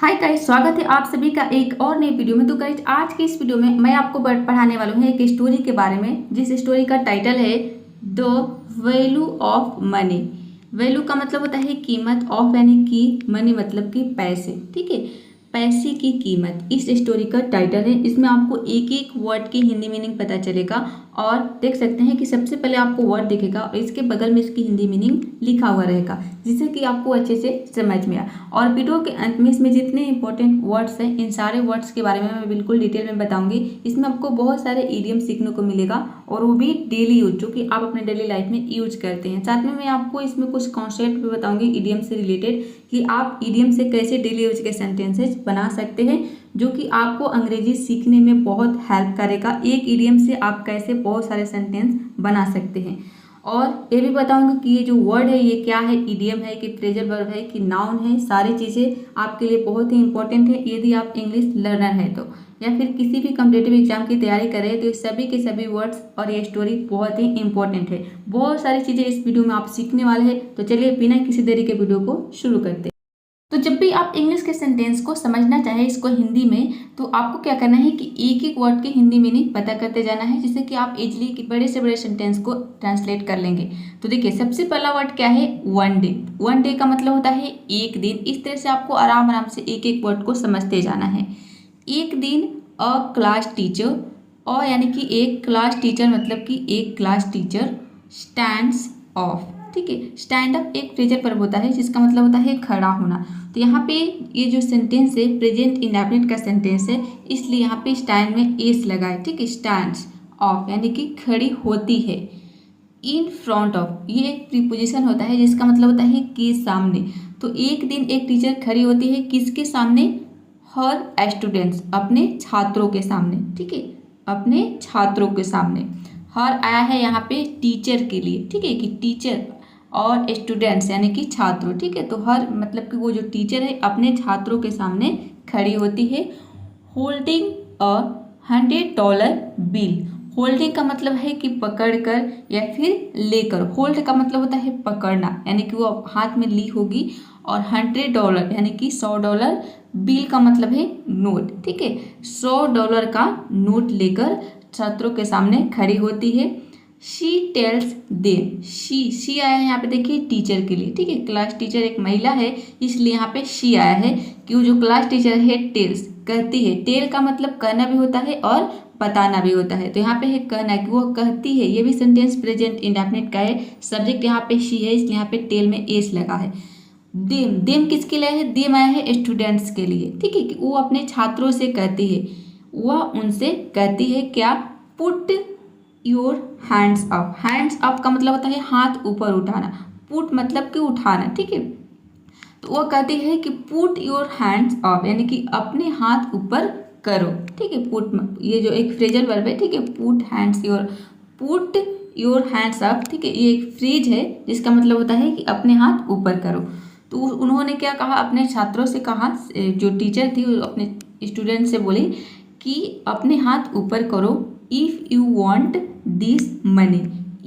Hi guys, स्वागत है आप सभी का एक और नई वीडियो में। तो गाइस, आज की इस वीडियो में मैं आपको पढ़ाने वाला हूँ एक स्टोरी के बारे में, जिस स्टोरी का टाइटल है the value of money. Value का मतलब होता है कीमत, ऑफ यानी कि मनी मतलब कि पैसे। ठीक है, पैसे की कीमत इस स्टोरी का टाइटल है। इसमें आपको एक एक वर्ड की हिंदी मीनिंग पता चलेगा और देख सकते हैं कि सबसे पहले आपको वर्ड दिखेगा और इसके बगल में इसकी हिंदी मीनिंग लिखा हुआ रहेगा, जिससे कि आपको अच्छे से समझ में आए। और वीडियो के अंत में इसमें जितने इंपॉर्टेंट वर्ड्स हैं, इन सारे वर्ड्स के बारे में मैं बिल्कुल डिटेल में बताऊंगी। इसमें आपको बहुत सारे इडियम सीखने को मिलेगा और वो भी डेली यूज, जो कि आप अपने डेली लाइफ में यूज करते हैं। साथ में मैं आपको इसमें कुछ कॉन्सेप्ट भी बताऊंगी इडियम से रिलेटेड, कि आप इडियम से कैसे डेली यूज के सेंटेंसेस बना सकते हैं, जो कि आपको अंग्रेजी सीखने में बहुत हेल्प करेगा। एक इडियम से आप कैसे बहुत सारे सेंटेंस बना सकते हैं। और ये भी बताऊंगी कि ये जो वर्ड है ये क्या है, इडियम है कि फ्रेजल वर्ब है कि नाउन है। सारी चीज़ें आपके लिए बहुत ही इंपॉर्टेंट है यदि आप इंग्लिश लर्नर है तो, या फिर किसी भी कम्पिटिटिव एग्जाम की तैयारी कर रहे हैं, तो सभी के सभी वर्ड्स और ये स्टोरी बहुत ही इंपॉर्टेंट है। बहुत सारी चीज़ें इस वीडियो में आप सीखने वाले हैं। तो चलिए बिना किसी देरी के वीडियो को शुरू करते हैं। तो जब भी आप इंग्लिश के सेंटेंस को समझना चाहें इसको हिंदी में, तो आपको क्या करना है कि एक एक वर्ड की हिंदी मीनिंग पता करते जाना है, जिससे कि आप इजीली बड़े से बड़े सेंटेंस को ट्रांसलेट कर लेंगे। तो देखिए, सबसे पहला वर्ड क्या है, वन डे। वन डे का मतलब होता है एक दिन। इस तरह से आपको आराम आराम से एक एक वर्ड को समझते जाना है। एक दिन, अ क्लास टीचर। अ यानी कि एक, क्लास टीचर मतलब कि एक क्लास टीचर। स्टैंड्स ऑफ, ठीक है। स्टैंड अप एक फ्रेजल वर्ब होता है जिसका मतलब होता है खड़ा होना। तो यहाँ पे ये जो सेंटेंस है प्रेजेंट इंडेफिनिट का सेंटेंस है, इसलिए यहाँ पे स्टैंड में एस लगा है, ठीक है। स्टैंड्स ऑफ यानी कि खड़ी होती है। इन फ्रंट ऑफ ये एक प्रीपोजिशन होता है जिसका मतलब होता है कि सामने। तो एक दिन एक टीचर खड़ी होती है किसके सामने, हर स्टूडेंट्स, अपने छात्रों के सामने, ठीक है, अपने छात्रों के सामने। हर आया है यहाँ पे टीचर के लिए, ठीक है, कि टीचर और स्टूडेंट्स यानी कि छात्रों, ठीक है। तो हर मतलब कि वो जो टीचर है अपने छात्रों के सामने खड़ी होती है। Holding a $100 bill. होल्डिंग का मतलब है कि पकड़कर या फिर लेकर। होल्ड का मतलब होता है पकड़ना, यानी कि वो हाथ में ली होगी। और $100 यानी कि $100, बिल का मतलब है नोट, ठीक है। $100 का नोट लेकर छात्रों के सामने खड़ी होती है। She tells them. शी आया है यहाँ पे देखिए टीचर के लिए, ठीक है। क्लास टीचर एक महिला है, इसलिए यहाँ पे शी आया है कि वो जो क्लास टीचर है टेल्स कहती है। टेल का मतलब कहना भी होता है और बताना भी होता है। तो यहाँ पे है कहना, कि वो कहती है। ये भी सेंटेंस प्रेजेंट इंडेफिनिट का है। सब्जेक्ट यहाँ पे शी है, इसलिए यहाँ पे टेल में एस लगा है। देम, देम किसके लिए है, देम आया है स्टूडेंट्स के लिए, ठीक है, कि वो अपने छात्रों से कहती है। वह उनसे कहती है क्या, put your hands up. Hands up का मतलब होता है हाथ ऊपर उठाना। पुट मतलब कि उठाना, ठीक है। तो वो कहती है कि पुट योर हैंड्स अप यानी कि अपने हाथ ऊपर करो, ठीक है। पुट ये जो एक फ्रेजल वर्ब है, ठीक है। पुट योर हैंड्स अप, ठीक है। ये एक फ्रेज है जिसका मतलब होता है कि अपने हाथ ऊपर करो। तो उन्होंने क्या कहा, अपने छात्रों से कहा, जो टीचर थी वो अपने स्टूडेंट से बोली कि अपने हाथ ऊपर करो। If you want this money.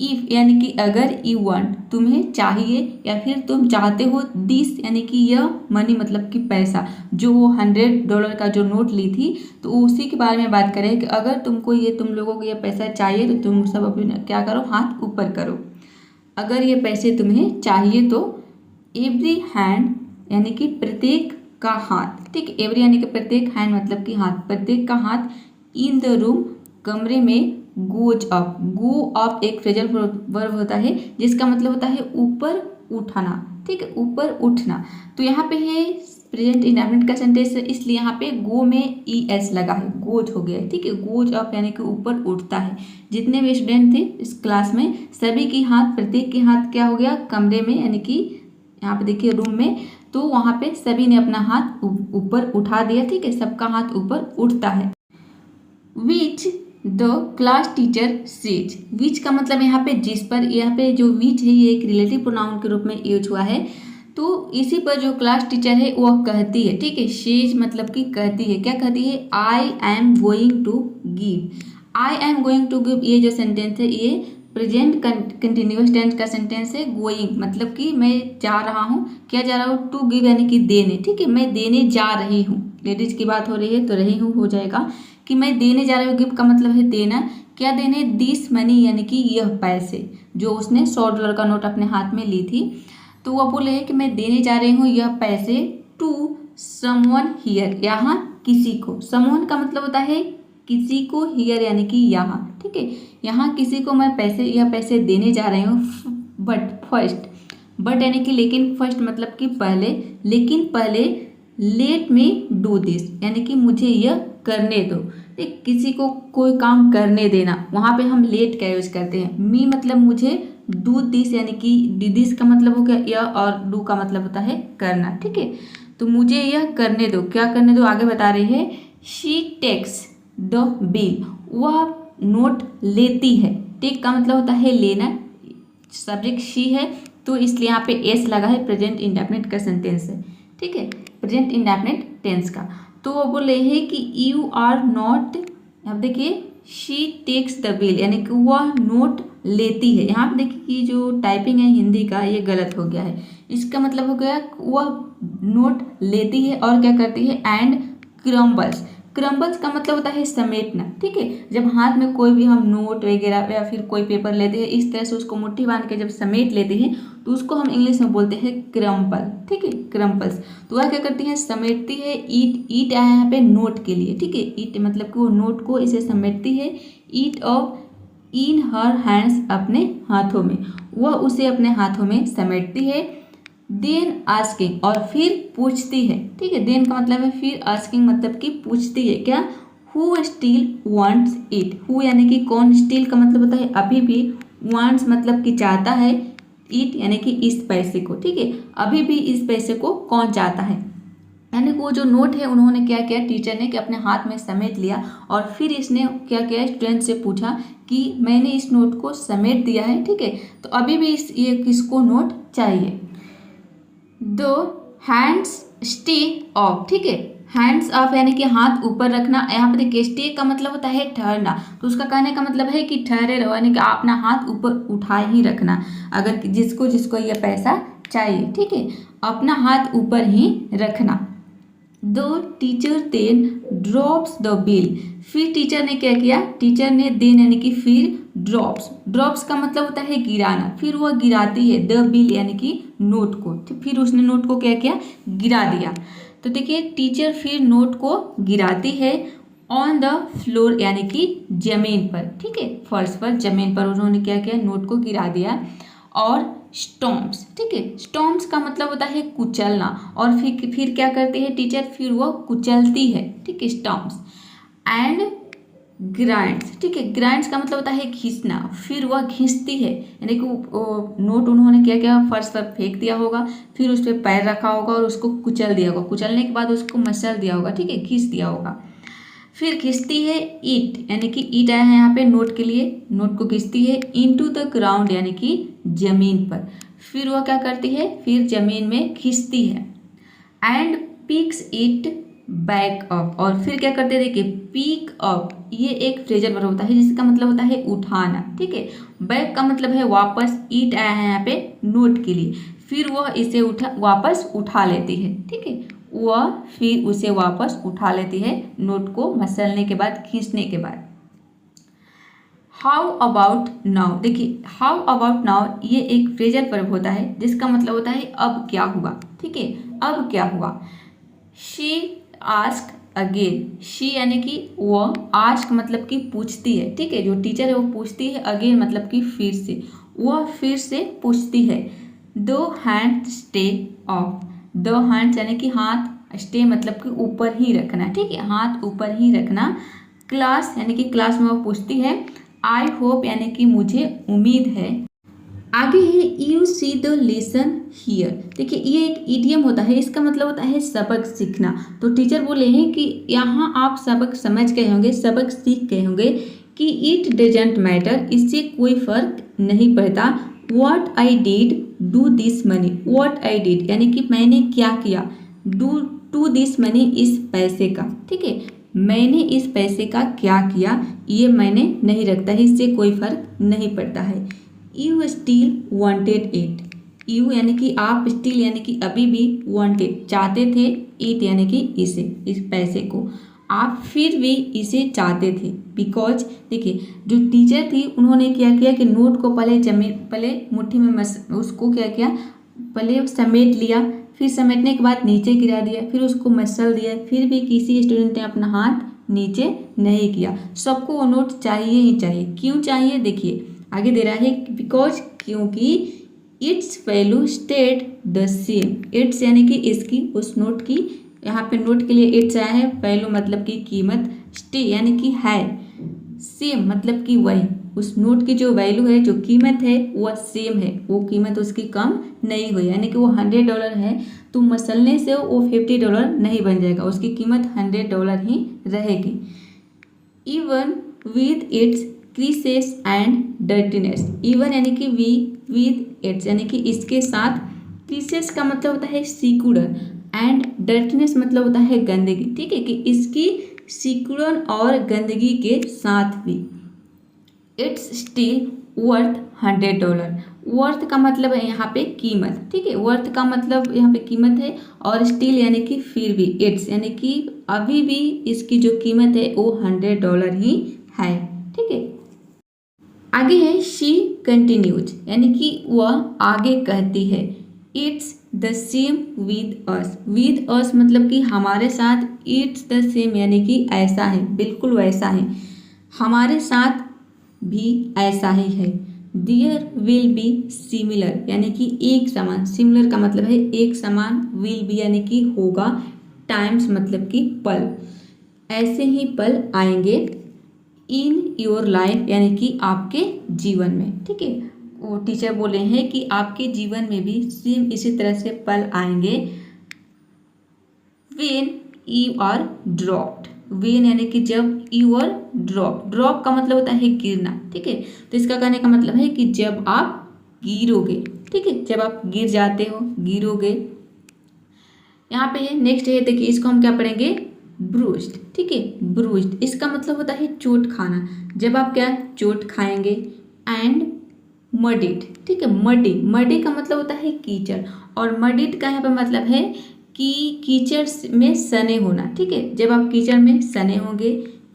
If यानी कि अगर, यू वांट तुम्हें चाहिए या फिर तुम चाहते हो, दिस यानी कि यह, मनी मतलब कि पैसा। जो वो $100 का जो नोट ली थी, तो उसी के बारे में बात करें कि अगर तुमको ये, तुम लोगों को ये पैसा चाहिए तो तुम सब अपने क्या करो, हाथ ऊपर करो। अगर ये पैसे तुम्हें चाहिए तो एवरी हैंड यानी कि प्रत्येक का हाथ, ठीक। एवरी यानी कि प्रत्येक, हैंड मतलब कि हाथ, प्रत्येक का हाथ। इन द रूम कमरे में, गोज अप। गो अप एक फ्रेजल वर्ब होता है जिसका मतलब होता है ऊपर उठना, ठीक है, ऊपर उठना। तो यहाँ पे है प्रेजेंट इंडेफिनिट का सेंटेंस है, इसलिए यहाँ पे गो में ई एस लगा है, गोज हो गया है, ठीक है। गोज अप यानी कि ऊपर उठता है। जितने भी स्टूडेंट थे इस क्लास में, सभी की हाथ, प्रत्येक के हाथ क्या हो गया, कमरे में यानी कि यहाँ पे देखिए रूम में, तो वहाँ पे सभी ने अपना हाथ ऊपर उठा दिया, ठीक है। सबका हाथ ऊपर उठता है। Which the class teacher says. Which का मतलब यहाँ पे जिस पर, यहाँ पे जो विच है ये एक रिलेटिव प्रोनाउन के रूप में यूज हुआ है। तो इसी पर जो क्लास टीचर है वह कहती है, ठीक है। सेज मतलब कि कहती है। क्या कहती है, I am going to give. I am going to give, ये जो सेंटेंस है ये प्रेजेंट कंटिन्यूअस टेंस का सेंटेंस है गोइंग, मतलब कि मैं जा रहा हूँ। क्या जा रहा हूँ? टू गिव यानी कि देने, ठीक है, मैं देने जा रही हूँ। लेडीज की बात हो रही है तो रही हूँ हो जाएगा कि मैं देने जा रही हूँ। गिव का मतलब है देना। क्या देने? दिस मनी यानी कि यह पैसे, जो उसने $100 का नोट अपने हाथ में ली थी, तो वह बोले है कि मैं देने जा रही हूँ यह पैसे टू समवन हियर, यहाँ किसी को। समवन का मतलब होता है किसी को, हियर यानी कि यहाँ, ठीक है, यहाँ किसी को मैं पैसे, यह पैसे देने जा रही हूँ। बट फर्स्ट, बट यानी कि लेकिन, फर्स्ट मतलब कि पहले, लेकिन पहले, लेट मी डू दिस यानी कि मुझे यह करने दो। ठीक, किसी को कोई काम करने देना, वहाँ पे हम लेट का यूज करते हैं। मी मतलब मुझे, डू दिस यानी कि दिस का मतलब हो गया यह, और डू का मतलब होता है करना, ठीक है। तो मुझे यह करने दो। क्या करने दो? आगे बता रही है, शी टेक्स द बिल, वह नोट लेती है। टेक का मतलब होता है लेना, सब्जेक्ट शी है तो इसलिए यहाँ पे एस लगा है, प्रेजेंट इंडेफिनिट का सेंटेंस है, ठीक है, प्रेजेंट इंडेफिनिट टेंस का। तो वो बोले हैं कि यू आर नॉट, अब देखिए शी टेक्स द बिल यानी कि वह नोट लेती है। यहाँ पे देखिए कि जो टाइपिंग है हिंदी का ये गलत हो गया है। इसका मतलब हो गया वह नोट लेती है और क्या करती है, एंड क्रम्बल्स। क्रम्बल्स का मतलब होता है समेटना, ठीक है। जब हाथ में कोई भी हम नोट वगैरह या फिर कोई पेपर लेते हैं, इस तरह से उसको मुट्ठी बांध के जब समेट लेते हैं तो उसको हम इंग्लिश में बोलते हैं क्रम्पल, ठीक है, क्रम्पल्स। तो वह क्या करती है, समेटती है। ईट, ईट आया यहाँ पे नोट के लिए, ठीक है, ईट मतलब कि वो नोट को इसे समेटती है। ईट ऑफ इन हर हैंड्स, अपने हाथों में, वह उसे अपने हाथों में समेटती है। देन आस्किंग, और फिर पूछती है, ठीक है, देन का मतलब है फिर, आस्किंग मतलब कि पूछती है। क्या? Who still wants it, who यानी कि कौन, स्टिल का मतलब होता है अभी भी, वांट्स मतलब कि चाहता है, इट यानी कि इस पैसे को, ठीक है, अभी भी इस पैसे को कौन चाहता है। यानी कि वो जो नोट है उन्होंने क्या किया, टीचर ने कि अपने हाथ में समेट लिया और फिर इसने क्या किया, स्टूडेंट से पूछा कि मैंने इस नोट को समेट दिया है, ठीक है, तो अभी भी ये किसको नोट चाहिए। दो हैंड्स स्टे ऑफ, ठीक है, हैंड्स ऑफ यानी कि हाथ ऊपर रखना। यहाँ पर देखिए स्टे का मतलब होता है ठहरना, तो उसका कहने का मतलब है कि ठहरे रहो, यानी कि अपना हाथ ऊपर उठाए ही रखना। अगर जिसको जिसको ये पैसा चाहिए, ठीक है, अपना हाथ ऊपर ही रखना। दो teacher then drops the bill, फिर टीचर ने क्या किया, टीचर ने देन यानी कि फिर, ड्रॉप्स, ड्रॉप्स का मतलब होता है गिराना, फिर वह गिराती है द बिल यानी कि नोट को, तो फिर उसने नोट को क्या किया, गिरा दिया। तो देखिए टीचर फिर नोट को गिराती है ऑन द फ्लोर यानी कि जमीन पर, ठीक है, फर्श पर, जमीन पर उन्होंने क्या किया, नोट को गिरा दिया। और स्टॉम्प्स, ठीक है, स्टॉम्प्स का मतलब होता है कुचलना, और फिर क्या करती है टीचर, फिर वह कुचलती है, ठीक है, स्टॉम्प्स। एंड ग्राइंड्स, ठीक है, ग्राइंड्स का मतलब होता है घिसना, फिर वह घिसती है, यानी कि नोट उन्होंने क्या किया, फर्श पर फेंक दिया होगा, फिर उस पर पैर रखा होगा और उसको कुचल दिया होगा, कुचलने के बाद उसको मसल दिया होगा, ठीक है, घिस दिया होगा। फिर घिसती है ईट, यानी कि ईट आया है यहाँ पे नोट के लिए, नोट को घिसती है इनटू द ग्राउंड यानी कि जमीन पर, फिर वह क्या करती है, फिर जमीन में घिसती है। And picks it back up, और फिर क्या करते हैं, देखिए पिक अप, ये एक फ्रेजल वर्ब होता है जिसका मतलब होता है उठाना, ठीक है, बैक का मतलब है वापस, ईट आया है यहाँ पे नोट के लिए, फिर वह इसे वापस उठा लेती है, ठीक है, वह फिर उसे वापस उठा लेती है नोट को मसलने के बाद, खींचने के बाद। हाउ अबाउट नाउ, देखिए हाउ अबाउट नाउ ये एक फ्रेजल वर्ब होता है जिसका मतलब होता है अब क्या हुआ, ठीक है, अब क्या हुआ। शी आस्क अगेन, शी यानी कि वह, आस्क मतलब कि पूछती है, ठीक है, जो टीचर है वो पूछती है, अगेन मतलब कि फिर से, वह फिर से पूछती है। दो हैंड स्टे ऑफ, दो हैंड्स यानी कि हाथ, स्टे मतलब कि ऊपर ही रखना, ठीक है, हाथ ऊपर ही रखना। क्लास यानी कि क्लास में वो पूछती है। आई होप यानी कि मुझे उम्मीद है। आगे है you see the lesson here, देखिए ये एक इडियम होता है, इसका मतलब होता है सबक सीखना। तो टीचर बोले हैं कि यहाँ आप सबक समझ गए होंगे, सबक सीख गए होंगे कि इट डजंट मैटर, इससे कोई फर्क नहीं पड़ता। What I did do this money, what I did यानी कि मैंने क्या किया, डू टू दिस मनी, इस पैसे का, ठीक है, मैंने इस पैसे का क्या किया, ये मैंने नहीं रखता है, इससे कोई फर्क नहीं पड़ता है। You still wanted it. You यानी कि आप, स्टिल यानी कि अभी भी, वांटेड चाहते थे, इट यानी कि इसे, इस पैसे को आप फिर भी इसे चाहते थे। बिकॉज देखिए जो टीचर थी उन्होंने क्या किया कि नोट को पहले मुट्ठी में उसको क्या किया, पहले समेट लिया, फिर समेटने के बाद नीचे गिरा दिया, फिर उसको मसल दिया, फिर भी किसी स्टूडेंट ने अपना हाथ नीचे नहीं किया। सबको वो नोट चाहिए ही चाहिए। क्यों चाहिए, देखिए आगे दे रहा है, बिकॉज क्योंकि its value stayed the same. Its यानी कि इसकी, उस नोट की, यहाँ पे नोट के लिए इट्स आया है, वैल्यू मतलब कि कीमत, स्टे यानी कि है, सेम मतलब कि वही, उस नोट की जो वैल्यू है, जो कीमत है वह सेम है, वो कीमत उसकी कम नहीं हुई। यानी कि वो $100 है तो मसलने से वो $50 नहीं बन जाएगा, उसकी कीमत $100 ही रहेगी। Even with its creases and dirtiness. Even यानी कि विद इट्स यानी कि इसके साथ, क्रीसेस का मतलब होता है सिकुड़न, एंड डर्टीनेस मतलब होता है गंदगी। ठीक है, कि इसकी सिकुड़न और गंदगी के साथ भी इट्स स्टिल वर्थ $100। वर्थ का मतलब है यहाँ पे कीमत। ठीक है, वर्थ का मतलब यहाँ पे कीमत है, और स्टिल यानी कि फिर भी, इट्स यानी कि अभी भी इसकी जो कीमत है वो $100 ही है। ठीक है, आगे है शी कंटिन्यूज, यानी कि वह आगे कहती है, it's the same with us. With us मतलब कि हमारे साथ, इट्स द सेम यानी कि ऐसा है, बिल्कुल वैसा है, हमारे साथ भी ऐसा ही है। देयर विल बी सिमिलर यानी कि एक समान, सिमिलर का मतलब है एक समान, विल बी यानी कि होगा, टाइम्स मतलब कि पल, ऐसे ही पल आएंगे, इन योर लाइफ यानी कि आपके जीवन में। ठीक है, वो टीचर बोले हैं कि आपके जीवन में भी सेम इसी तरह से पल आएंगे। When you are dropped, when यानी कि जब, यू आर ड्रॉप, ड्रॉप का मतलब होता है गिरना। ठीक है, तो इसका कहने का मतलब है कि जब आप गिरोगे। ठीक है, जब आप गिर जाते हो, गिरोगे। यहाँ पे है नेक्स्ट है, देखिए इसको हम क्या पढ़ेंगे, ब्रूस्ड। ठीक है, ब्रूस्ड इसका मतलब होता है चोट खाना, जब आप क्या चोट खाएंगे। एंड मडिड, ठीक है, मडी, मडी का मतलब होता है कीचड़, और मडिड का यहाँ पे मतलब है कि कीचड़ में सने होना। ठीक है, जब आप कीचड़ में सने होंगे।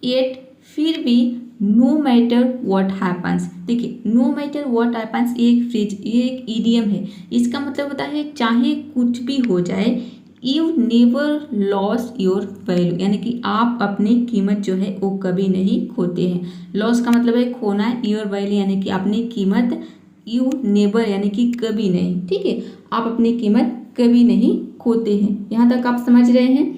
येट फिर भी, नो मैटर व्हाट हैपन्स। देखिए नो मैटर व्हाट हैपन्स ये एक इडियम है, इसका मतलब होता है चाहे कुछ भी हो जाए, you never loss your value, यानी कि आप अपनी कीमत जो है वो कभी नहीं खोते हैं। लॉस का मतलब है खोना, योर वैल्यू यानी कि अपनी कीमत, यू नेवर यानी कि कभी नहीं। ठीक है, आप अपनी कीमत कभी नहीं खोते हैं। यहाँ तक आप समझ रहे हैं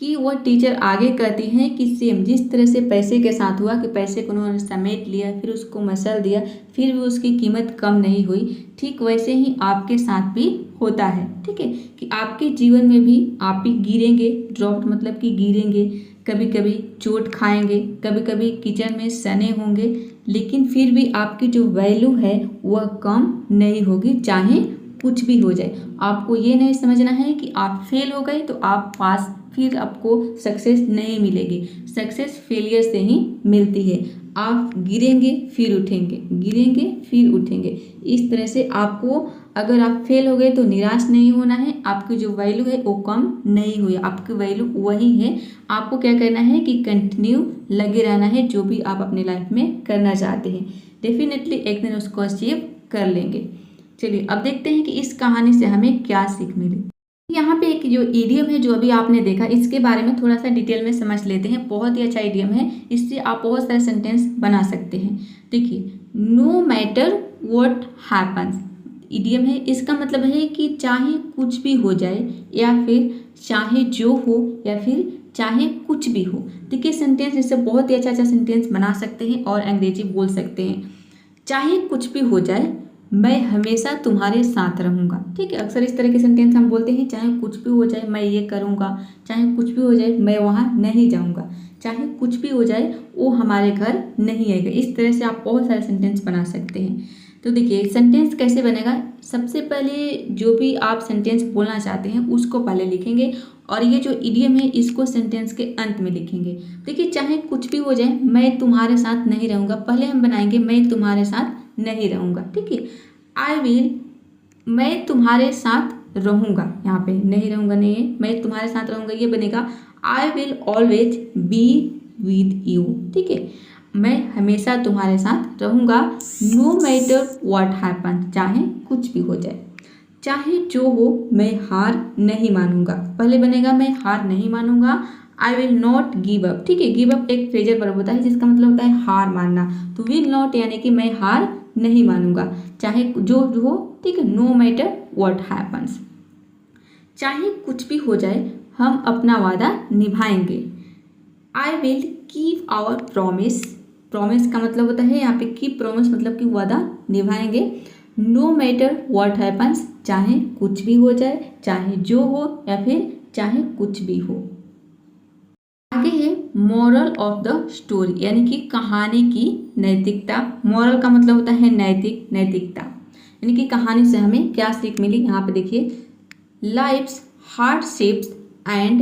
कि वह टीचर आगे कहती हैं कि सेम जिस तरह से पैसे के साथ हुआ, कि पैसे को उन्होंने समेट लिया, फिर उसको मसल दिया, फिर भी उसकी कीमत कम नहीं हुई, ठीक वैसे ही आपके साथ भी होता है। ठीक है, कि आपके जीवन में भी आप भी गिरेंगे, ड्रॉप्ड मतलब कि गिरेंगे, कभी कभी चोट खाएंगे, कभी कभी किचन में सने होंगे, लेकिन फिर भी आपकी जो वैल्यू है वह कम नहीं होगी, चाहे कुछ भी हो जाए। आपको ये नहीं समझना है कि आप फेल हो गए तो आप पास, फिर आपको सक्सेस नहीं मिलेगी। सक्सेस फेलियर से ही मिलती है। आप गिरेंगे फिर उठेंगे, गिरेंगे फिर उठेंगे। इस तरह से आपको, अगर आप फेल हो गए तो निराश नहीं होना है, आपकी जो वैल्यू है वो कम नहीं हुई, आपकी वैल्यू वही है। आपको क्या करना है कि कंटिन्यू लगे रहना है, जो भी आप अपनी लाइफ में करना चाहते हैं, डेफिनेटली एक दिन उसको अचीव कर लेंगे। चलिए अब देखते हैं कि इस कहानी से हमें क्या सीख मिली। यहाँ पे एक जो इडियम है जो अभी आपने देखा, इसके बारे में थोड़ा सा डिटेल में समझ लेते हैं। बहुत ही अच्छा इडियम है, इससे आप बहुत सारे सेंटेंस बना सकते हैं। देखिए no matter what happens idiom है, इसका मतलब है कि चाहे कुछ भी हो जाए, या फिर चाहे जो हो, या फिर चाहे कुछ भी हो। देखिए सेंटेंस इससे बहुत ही अच्छा सेंटेंस बना सकते हैं और अंग्रेजी बोल सकते हैं। चाहे कुछ भी हो जाए, मैं हमेशा तुम्हारे साथ रहूँगा। ठीक है, अक्सर इस तरह के सेंटेंस हम बोलते हैं, चाहे कुछ भी हो जाए मैं ये करूँगा, चाहे कुछ भी हो जाए मैं वहाँ नहीं जाऊँगा, चाहे कुछ भी हो जाए वो हमारे घर नहीं आएगा। इस तरह से आप बहुत सारे सेंटेंस बना सकते हैं। तो देखिए सेंटेंस कैसे बनेगा, सबसे पहले जो भी आप सेंटेंस बोलना चाहते हैं उसको पहले लिखेंगे, और ये जो इडियम है इसको सेंटेंस के अंत में लिखेंगे। देखिए चाहे कुछ भी हो जाए, मैं तुम्हारे साथ नहीं रहूँगा, पहले हम बनाएंगे मैं तुम्हारे साथ नहीं रहूँगा। ठीक है, आई विल, मैं तुम्हारे साथ रहूँगा, यहाँ पे नहीं रहूँगा नहीं है, मैं तुम्हारे साथ रहूँगा, ये बनेगा I will always be with you. ठीक है, मैं हमेशा तुम्हारे साथ रहूँगा, नो मैटर व्हाट हैपन, चाहे कुछ भी हो जाए, चाहे जो हो मैं हार नहीं मानूंगा। पहले बनेगा मैं हार नहीं मानूंगा, I will not give up. ठीक है, गिव अप एक फ्रेजल वर्ब होता है जिसका मतलब होता है हार मानना, तो विल नॉट यानी कि मैं हार नहीं मानूंगा, चाहे जो हो। ठीक है, नो मैटर व्हाट हैपन्स, चाहे कुछ भी हो जाए हम अपना वादा निभाएंगे। I will keep our promise, promise का मतलब होता है यहाँ पे कीप प्रॉमिस मतलब कि वादा निभाएंगे। नो मैटर व्हाट हैपन्स, चाहे कुछ भी हो जाए, चाहे जो हो या फिर चाहे कुछ भी हो। आगे है मोरल ऑफ द स्टोरी, यानी कि कहानी की नैतिकता। मोरल का मतलब होता है नैतिक, नैतिकता यानी कि कहानी से हमें क्या सीख मिली। यहाँ पे देखिए, लाइफ्स हार्डशिप्स एंड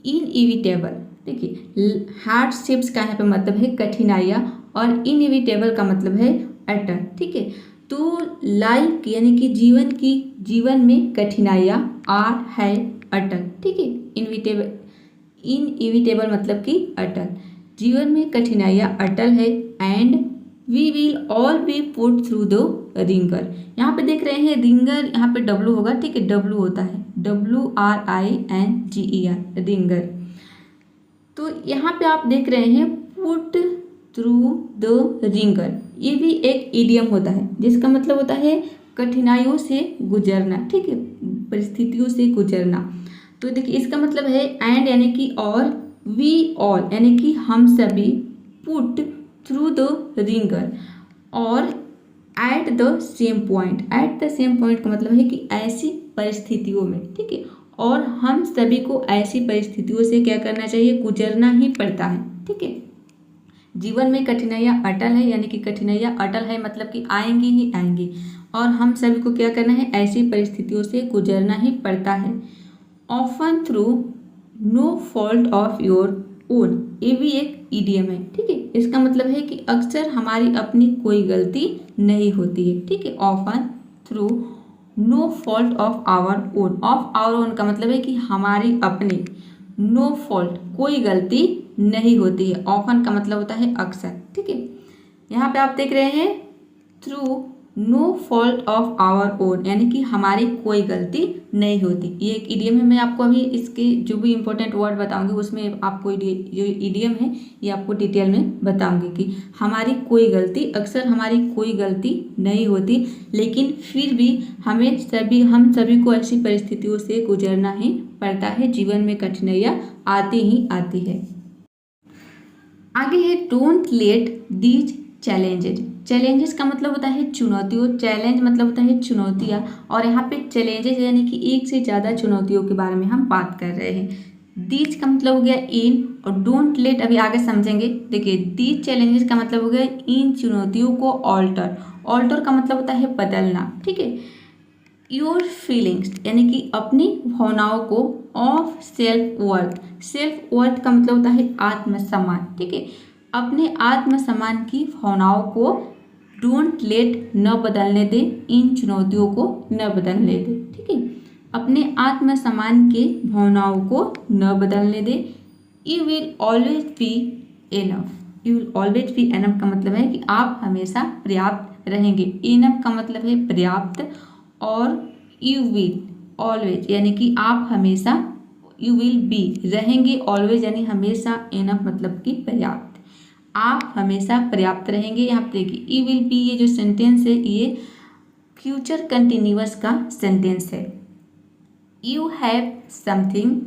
इनएविटेबल। देखिए हार्डशिप्स का यहाँ पे मतलब है कठिनाइयाँ और इनएविटेबल का मतलब है अटल। ठीक है, तो लाइफ यानी कि जीवन में कठिनाइयाँ आर है अटल। ठीक है, इनएविटेबल मतलब कि अटल, जीवन में कठिनाइयाँ अटल है। And we will all be put through the wringer, यहाँ पे देख रहे हैं रिंगर, यहाँ पे डब्लू होगा। ठीक है, डब्लू होता है WRINGER, रिंगर। तो यहाँ पे आप देख रहे हैं पुट थ्रू द रिंगर, ये भी एक इडियम होता है जिसका मतलब होता है कठिनाइयों से गुजरना। ठीक है, परिस्थितियों से गुजरना। तो देखिए इसका मतलब है एंड यानी कि और, वी ऑल यानी कि हम सभी, पुट थ्रू द रिंगर और at the same point, at the same point का मतलब है कि ऐसी परिस्थितियों में। ठीक है, और हम सभी को ऐसी परिस्थितियों से क्या करना चाहिए, गुजरना ही पड़ता है। ठीक है, जीवन में कठिनाइयाँ अटल है, यानी कि कठिनाइयाँ अटल है मतलब कि आएंगी ही आएंगी, और हम सभी को क्या करना है, ऐसी परिस्थितियों से गुजरना ही पड़ता है। Often through no fault of your own, ये भी एक इडियम है। ठीक है, इसका मतलब है कि अक्सर हमारी अपनी कोई गलती नहीं होती है। ठीक है, often through no fault of our own, of our own का मतलब है कि हमारी अपनी, नो फॉल्ट कोई गलती नहीं होती है, ऑफन का मतलब होता है अक्सर। ठीक है, यहाँ पे आप देख रहे हैं through no fault of our own यानी कि हमारी कोई गलती नहीं होती, ये एक इडियम है। मैं आपको अभी इसके जो भी इंपॉर्टेंट वर्ड बताऊंगी उसमें आपको जो इडियम है ये आपको डिटेल में बताऊंगी कि हमारी कोई गलती, अक्सर हमारी कोई गलती नहीं होती, लेकिन फिर भी हम सभी को ऐसी परिस्थितियों से गुजरना ही पड़ता है, जीवन में कठिनाइयाँ आती ही आती है। आगे है don't let these challenges, challenges का मतलब होता है चुनौतियों, चैलेंज मतलब होता है चुनौतियाँ, और यहाँ पे चैलेंजेस यानी कि एक से ज़्यादा चुनौतियों के बारे में हम बात कर रहे हैं। दीज का मतलब हो गया इन, और डोंट लेट अभी आगे समझेंगे। देखिए दीज चैलेंजेस का मतलब हो गया इन चुनौतियों को ऑल्टर, ऑल्टर का मतलब होता है बदलना। ठीक है, योर फीलिंग्स यानी कि अपनी भावनाओं को, of self worth, self worth का मतलब होता है आत्मसम्मान। ठीक है, अपने आत्मसम्मान की भावनाओं को डोंट लेट न बदलने दे, इन चुनौतियों को न बदलने दे। ठीक है, अपने आत्मसम्मान के भावनाओं को न बदलने दे। You will always be enough, you will always be enough का मतलब है कि आप हमेशा पर्याप्त रहेंगे। एनफ का मतलब है पर्याप्त, और यू विल ऑलवेज यानी कि आप हमेशा, यू विल बी रहेंगे, ऑलवेज यानी हमेशा, एनफ मतलब कि पर्याप्त, आप हमेशा पर्याप्त रहेंगे। यहाँ पे देखिए यू विल बी, ये जो सेंटेंस है ये फ्यूचर कंटिन्यूअस का सेंटेंस है। You have something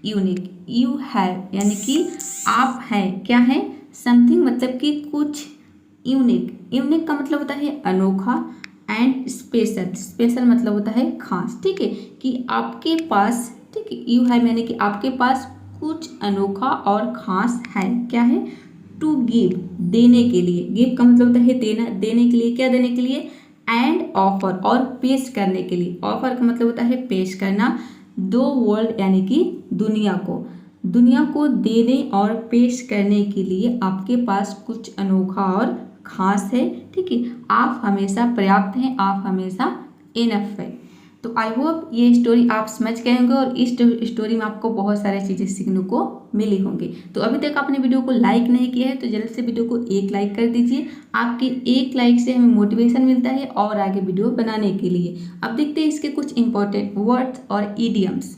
unique, you have यानी कि आप हैं, क्या है, समथिंग मतलब कि कुछ, यूनिक, यूनिक का मतलब होता है अनोखा, एंड स्पेशल, स्पेशल मतलब होता है खास। ठीक है, कि आपके पास, ठीक है, यू हैव यानी कि आपके पास कुछ अनोखा और खास है, क्या है, टू गिव देने के लिए, गिव का मतलब होता है देना, देने के लिए, क्या देने के लिए, एंड ऑफर और पेश करने के लिए, ऑफर का मतलब होता है पेश करना, दो वर्ल्ड यानी कि दुनिया को देने और पेश करने के लिए आपके पास कुछ अनोखा और खास है। ठीक है, आप हमेशा पर्याप्त हैं, आप हमेशा इनफ है। तो आई होप ये स्टोरी आप समझ गए होंगे और इस स्टोरी में आपको बहुत सारी चीज़ें सीखने को मिली होंगी। तो अभी तक आपने वीडियो को लाइक नहीं किया है तो जल्द से वीडियो को एक लाइक कर दीजिए। आपके एक लाइक से हमें मोटिवेशन मिलता है और आगे वीडियो बनाने के लिए। अब देखते हैं इसके कुछ इंपॉर्टेंट वर्ड्स और इडियम्स।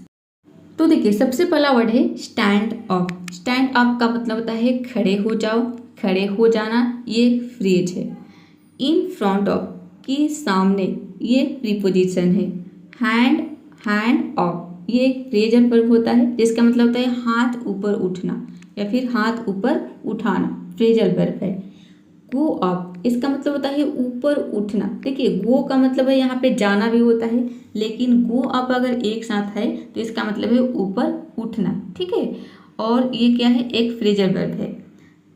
तो देखिए, सबसे पहला वर्ड है स्टैंड अप। स्टैंड अप का मतलब होता है खड़े हो जाओ, खड़े हो जाना, ये फ्रेज है। इन फ्रंट ऑफ के सामने, ये प्रीपोजिशन है। हैंड अप, ये एक फ्रेजल वर्ब होता है जिसका मतलब होता है हाथ ऊपर उठना या फिर हाथ ऊपर उठाना, फ्रेजल वर्ब है। गो अप, इसका मतलब होता है ऊपर उठना। देखिए, गो का मतलब है यहाँ पे जाना भी होता है, लेकिन गो अप अगर एक साथ है तो इसका मतलब है ऊपर उठना। ठीक है, और ये क्या है, एक फ्रेजल वर्ब है।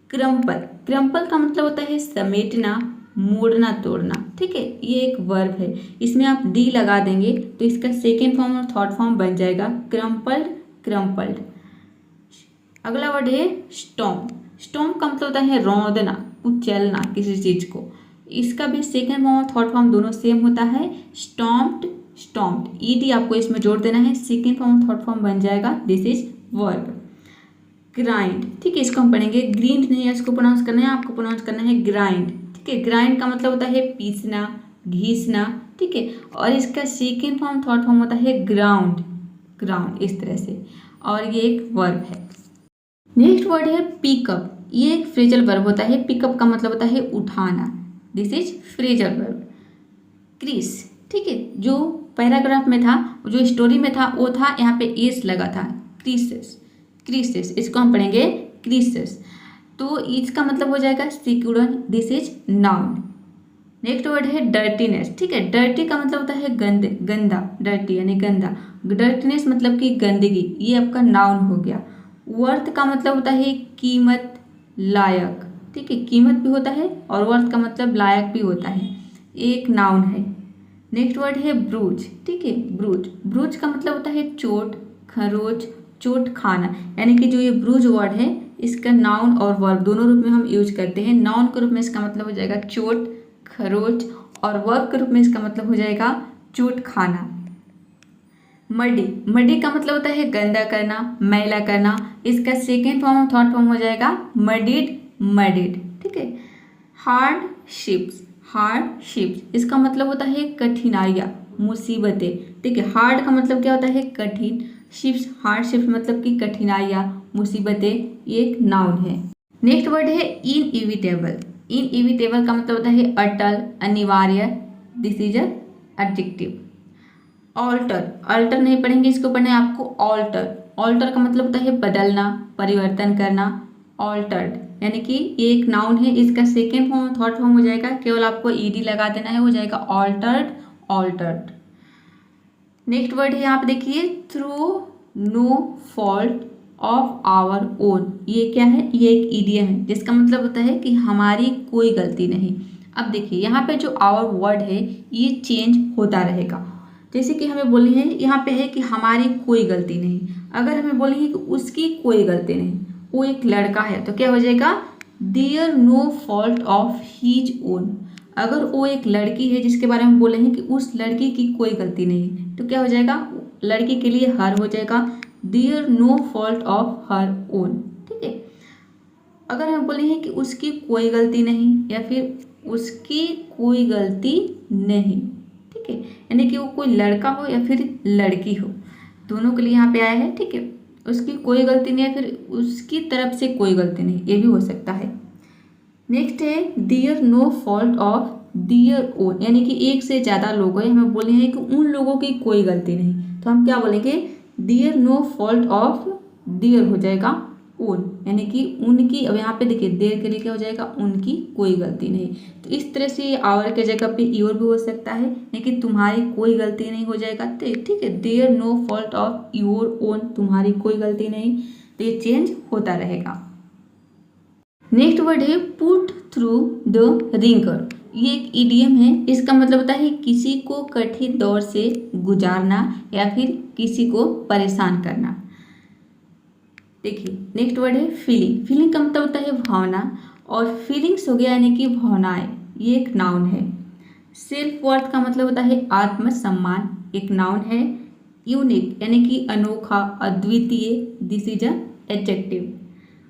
क्रम्पल का मतलब होता है समेटना, मोड़ना, तोड़ना। ठीक है, ये एक वर्ब है, इसमें आप डी लगा देंगे तो इसका सेकेंड फॉर्म और थर्ड फॉर्म बन जाएगा क्रम्पल्ड। अगला वर्ड है स्टॉम्प का मतलब होता है रौंदना, कुचलना किसी चीज को। इसका भी सेकेंड फॉर्म और थर्ड फॉर्म दोनों सेम होता है, स्टॉम्प्ड। ईडी आपको इसमें जोड़ देना है, सेकेंड फॉर्म और थर्ड फॉर्म बन जाएगा, दिस इज वर्ब। ग्राइंड, ठीक है, इसको हम पढ़ेंगे, ग्रींड नहीं है, इसको प्रोनाउंस करना है, आपको प्रोनाउंस करना है ग्राइंड। ठीक है, ग्राइंड का मतलब होता है पीसना, घीसना। ठीक है, और इसका सेकेंड फॉर्म थर्ड फॉर्म होता है ग्राउंड, इस तरह से, और ये एक वर्ब है। नेक्स्ट वर्ड है पिकअप। ये एक फ्रेजल वर्ब होता है, पिकअप का मतलब होता है उठाना, this is phrasal verb. Crease, ठीक है, जो पैराग्राफ में था, जो स्टोरी में था, वो था यहाँ पे एस लगा था, क्रीसेस, इसको हम पढ़ेंगे क्रीसेस। तो इसका मतलब हो जाएगा सिकुड़न, this is noun. Next word है डर्टीनेस। ठीक है, डर्टी का मतलब होता है गंदा, डर्टी यानी गंदा। डर्टीनेस मतलब कि गंदगी, ये आपका नाउन हो गया। वर्थ का मतलब होता है कीमत, लायक। ठीक है, कीमत भी होता है और वर्थ का मतलब लायक भी होता है, एक नाउन है। नेक्स्ट वर्ड है ब्रूज। ठीक है, ब्रूज का मतलब होता है चोट, खरोच, चोट खाना, यानी कि जो ये ब्रूज वर्ड है इसका नाउन और वर्ब दोनों रूप में हम यूज करते हैं। नाउन के रूप में इसका मतलब हो जाएगा चोट, खरोच, और वर्ब के रूप में इसका मतलब हो जाएगा चोट खाना। मडी का मतलब होता है गंदा करना, मैला करना, इसका सेकेंड फॉर्म और थर्ड फॉर्म हो जाएगा मडिड। ठीक है, हार्डशिप्स, इसका मतलब होता है कठिनाइयाँ, मुसीबतें। ठीक है, हार्ड का मतलब क्या होता है कठिन, हार्डशिप्स मतलब कि कठिनाइयाँ, मुसीबतें, ये एक नाउन है। नेक्स्ट वर्ड है इनएविटेबल का मतलब होता है अटल, अनिवार्य, दिस इज एडजेक्टिव। ऑल्टर नहीं पढ़ेंगे, इसको पढ़ना है आपको ऑल्टर का मतलब होता है बदलना, परिवर्तन करना, ऑल्टर्ड, यानी कि ये एक नाउन है, इसका सेकेंड फॉर्म और थर्ड फॉर्म हो जाएगा, केवल आपको ईडी लगा देना है, हो जाएगा ऑल्टर्ड। नेक्स्ट वर्ड है यहाँ पे देखिए through no fault of our own. ये क्या है, ये एक इडियम है जिसका मतलब होता है कि हमारी कोई गलती नहीं। अब देखिए, यहाँ पे जो आवर वर्ड है ये चेंज होता रहेगा। जैसे कि हमें बोलनी है, यहाँ पे है कि हमारी कोई गलती नहीं, अगर हमें बोलनी है कि उसकी कोई गलती नहीं, वो एक लड़का है तो क्या हो जाएगा, there no fault of his own. अगर वो एक लड़की है जिसके बारे में बोले हैं कि उस लड़की की कोई गलती नहीं है तो क्या हो जाएगा, लड़की के लिए हर हो जाएगा, there no fault of her own. ठीक है, अगर हम बोले हैं कि उसकी कोई गलती नहीं या फिर उसकी कोई गलती नहीं, ठीक है, यानी कि वो कोई लड़का हो या फिर लड़की हो, दोनों के लिए यहाँ पे आया है। ठीक है, उसकी कोई गलती नहीं या फिर उसकी तरफ से कोई गलती नहीं, ये भी हो सकता है। नेक्स्ट है there no fault of their own, यानी कि एक से ज़्यादा लोग हैं, हमें बोले हैं कि उन लोगों की कोई गलती नहीं, तो हम क्या बोलेंगे, there no fault of their हो जाएगा ओन, यानी कि उनकी। अब यहाँ पे देखिए देयर के लिए क्या हो जाएगा, उनकी कोई गलती नहीं। तो इस तरह से आवर के जगह पे योर भी हो सकता है, लेकिन तुम्हारी कोई गलती नहीं हो जाएगा। ठीक है, there no fault of your own, तुम्हारी कोई गलती नहीं, तो ये चेंज होता रहेगा। नेक्स्ट वर्ड है पुट थ्रू द रिंगर। ये एक इडियम है। इसका मतलब होता है किसी को कठिन दौर से गुजारना या फिर किसी को परेशान करना। देखिए नेक्स्ट वर्ड है फीलिंग। फीलिंग का मतलब होता है भावना, और फीलिंग्स हो गया यानी कि भावनाएं, ये एक नाउन है। सेल्फ वर्थ का मतलब होता है आत्मसम्मान, एक नाउन है। यूनिक यानी कि अनोखा, अद्वितीय, this is a adjective.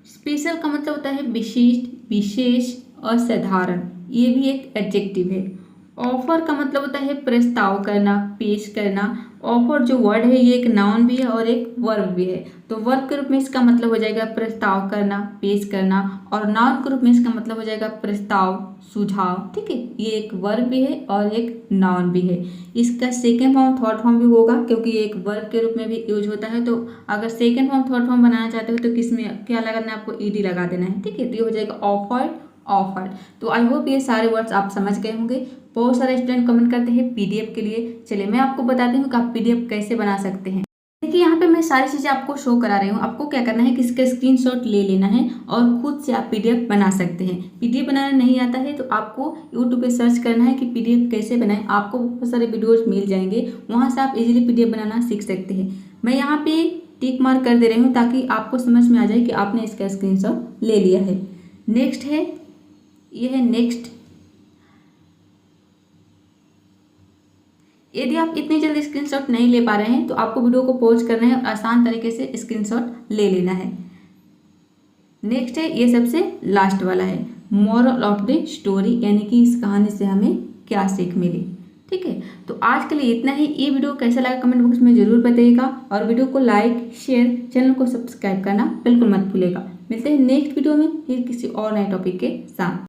Special का मतलब होता है विशिष्ट, विशेष, असाधारण, ये भी एक एडजेक्टिव है। ऑफर का मतलब होता है प्रस्ताव करना, पेश करना। ऑफर जो वर्ड है ये एक नाउन भी है और एक वर्ब भी है। तो वर्ब के रूप में इसका मतलब हो जाएगा प्रस्ताव करना, पेश करना, और नाउन के रूप में इसका मतलब हो जाएगा प्रस्ताव, सुझाव। ठीक है, ये एक वर्ब भी है और एक नाउन भी है। इसका सेकेंड फॉर्म थर्ड फॉर्म भी होगा, क्योंकि ये एक वर्ब के रूप में भी यूज होता है। तो अगर सेकेंड फॉर्म थर्ड फॉर्म बनाना चाहते हो तो किसमें क्या लगाना है, आपको ईडी लगा देना है। ठीक है, तो ये हो जाएगा ऑफर्ड, ऑफर। तो आई होप ये सारे वर्ड्स आप समझ गए होंगे। बहुत सारे स्टूडेंट कमेंट करते हैं पीडीएफ के लिए। चलिए मैं आपको बताती हूँ कि आप पीडीएफ कैसे बना सकते हैं। देखिए यहाँ पे मैं सारी चीज़ें आपको शो करा रही हूँ। आपको क्या करना है कि इसका स्क्रीनशॉट ले लेना है और खुद से आप पीडीएफ बना सकते हैं। पीडीएफ बनाना नहीं आता है तो आपको यूट्यूब पे सर्च करना है कि पीडीएफ कैसे बनाएं। आपको बहुत सारे वीडियोज मिल जाएंगे, वहाँ से आप इजीली पीडीएफ बनाना सीख सकते हैं। मैं यहाँ पे टिक मार्क कर दे रही हूँ ताकि आपको समझ में आ जाए कि आपने इसका स्क्रीनशॉट ले लिया है। नेक्स्ट है, ये है नेक्स्ट। यदि आप इतनी जल्दी स्क्रीनशॉट नहीं ले पा रहे हैं तो आपको वीडियो को पॉज करना है और आसान तरीके से स्क्रीनशॉट ले लेना है। नेक्स्ट है, ये सबसे लास्ट वाला है, मोरल ऑफ द स्टोरी, यानी कि इस कहानी से हमें क्या सीख मिली। ठीक है, तो आज के लिए इतना ही। ये वीडियो कैसा लगा कमेंट बॉक्स में जरूर बताइएगा, और वीडियो को लाइक, शेयर, चैनल को सब्सक्राइब करना बिल्कुल मत भूलिएगा। मिलते हैं नेक्स्ट वीडियो में फिर किसी और नए टॉपिक के साथ।